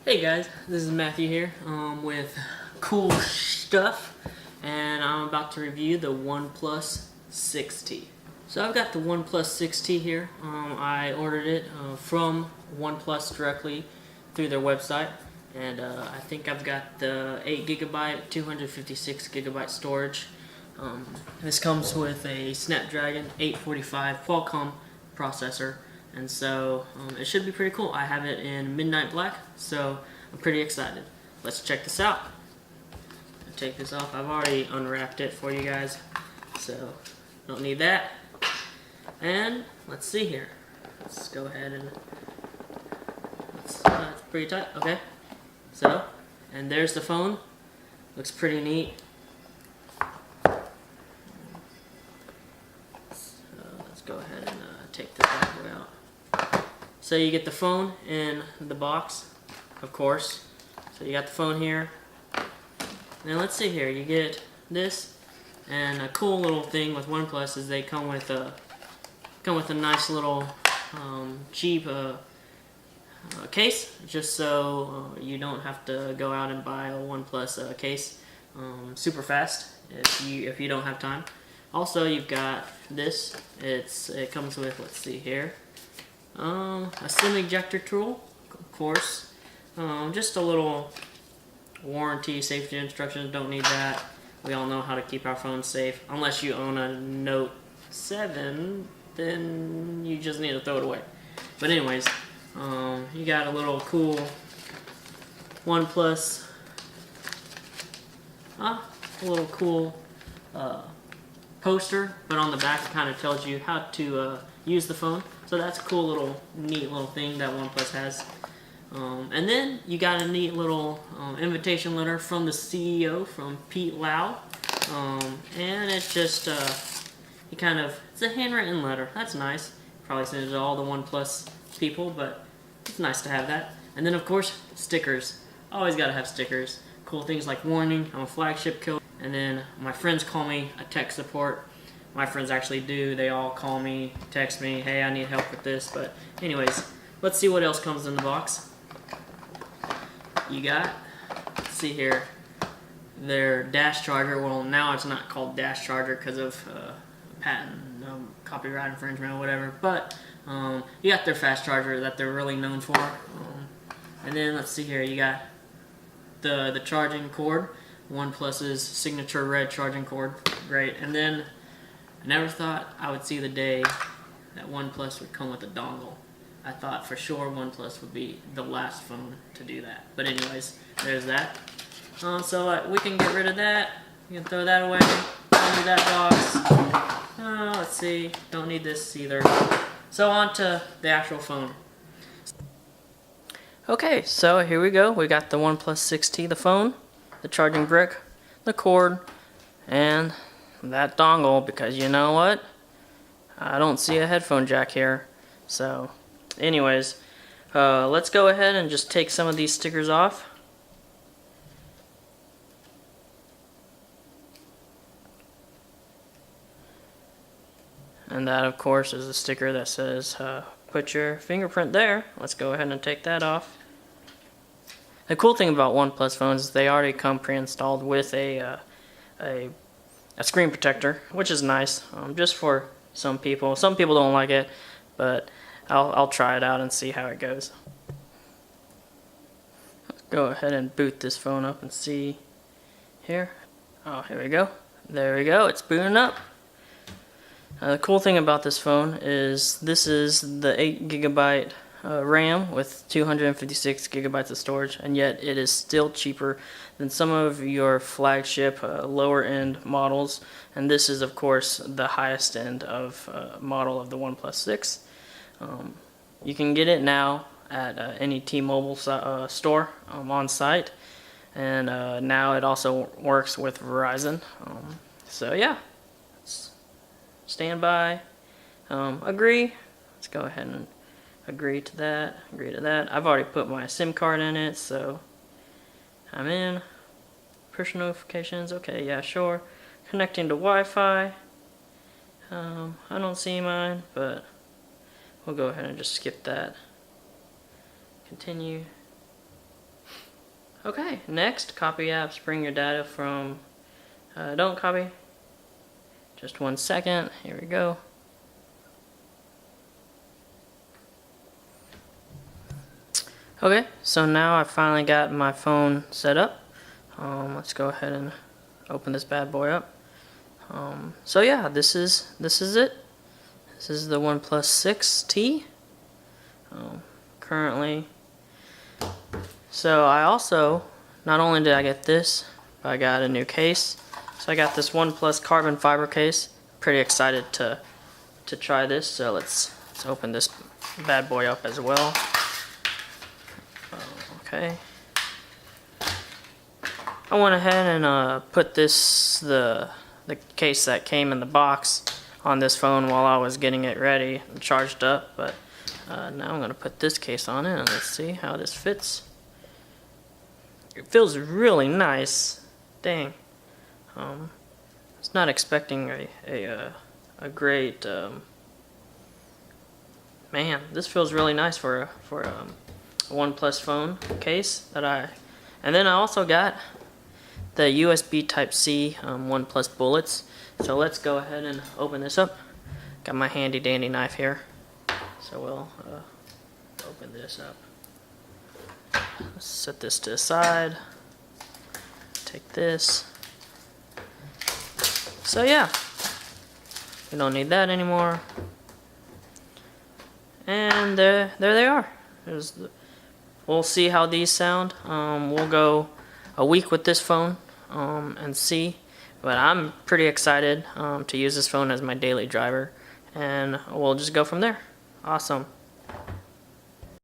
Hey guys, this is Matthew here with cool stuff, and I'm about to review the OnePlus 6T. So I've got the OnePlus 6T here. I ordered it from OnePlus directly through their website, and I think I've got the 8GB, 256GB storage. This comes with a Snapdragon 845 Qualcomm processor. And so it should be pretty cool. I have it in midnight black, so I'm pretty excited. Let's check this out. I'll take this off. I've already unwrapped it for you guys, so don't need that. And let's see here. Let's go ahead and it's pretty tight. Okay. So, and there's the phone. Looks pretty neat. So let's go ahead and take this bad boy out. So you get the phone in the box, of course. So you got the phone here. Now let's see here. You get this, and a cool little thing with OnePlus is they come with a nice little cheap case, just so you don't have to go out and buy a OnePlus case super fast if you don't have time. Also, you've got this. It comes with, let's see here. A SIM ejector tool, of course. Just a little warranty, safety instructions, don't need that. We all know how to keep our phones safe. Unless you own a Note 7, then you just need to throw it away. But anyways, you got a little cool OnePlus, a little cool poster, but on the back it kind of tells you how to use the phone. So that's a cool little, neat little thing that OnePlus has. And then you got a neat little invitation letter from the CEO, from Pete Lau. And it's just, it's a handwritten letter. That's nice. Probably send it to all the OnePlus people, but it's nice to have that. And then of course, stickers. Always gotta have stickers. Cool things like warning, I'm a flagship killer. And then my friends call me a tech support. My friends actually do. They all call me, text me, hey, I need help with this. But anyways, let's see what else comes in the box. You got, let's see here, their dash charger. Well, now it's not called dash charger because of patent, copyright infringement or whatever. But you got their fast charger that they're really known for. And then let's see here, you got the charging cord. OnePlus's signature red charging cord. Great. And then I never thought I would see the day that OnePlus would come with a dongle. I thought for sure OnePlus would be the last phone to do that. But anyways, there's that. So we can get rid of that. You can throw that away. Don't need that box. Let's see. Don't need this either. So on to the actual phone. Okay, so here we go. We got the OnePlus 6T, the phone, the charging brick, the cord, and that dongle, because you know what? I don't see a headphone jack here. So anyways, let's go ahead and just take some of these stickers off. And that of course is a sticker that says put your fingerprint there. Let's go ahead and take that off. The cool thing about OnePlus phones is they already come pre-installed with a screen protector, which is nice, just for some people. Some people don't like it, but I'll try it out and see how it goes. Let's go ahead and boot this phone up and see here. Oh, here we go. There we go. It's booting up. The cool thing about this phone is this is the 8GB RAM with 256GB of storage, and yet it is still cheaper than some of your flagship lower end models. And this is of course the highest end of model of the OnePlus 6. You can get it now at any T-Mobile store on site, and now it also works with Verizon. So yeah, stand by, agree. Let's go ahead and agree to that, agree to that. I've already put my SIM card in it, so I'm in. Push notifications, okay, yeah, sure. Connecting to Wi-Fi. I don't see mine, but we'll go ahead and just skip that. Continue. Okay, next, copy apps, bring your data from, don't copy. Just 1 second, here we go. Okay, so now I finally got my phone set up. Let's go ahead and open this bad boy up. So yeah, this is it. This is the OnePlus 6T. Currently. So I also, not only did I get this, but I got a new case. So I got this OnePlus carbon fiber case. Pretty excited to try this. So let's open this bad boy up as well. Okay. I went ahead and put the case that came in the box on this phone while I was getting it ready and charged up. But now I'm gonna put this case on it and let's see how this fits. It feels really nice. Dang. I was not expecting a great. Man, this feels really nice for a OnePlus phone case and then I also got the USB Type-C OnePlus bullets. So let's go ahead and open this up. Got my handy dandy knife here. So we'll open this up. Let's set this to the side. Take this. So yeah, we don't need that anymore. And there they are. We'll see how these sound. We'll go a week with this phone and see. But I'm pretty excited to use this phone as my daily driver. And we'll just go from there. Awesome.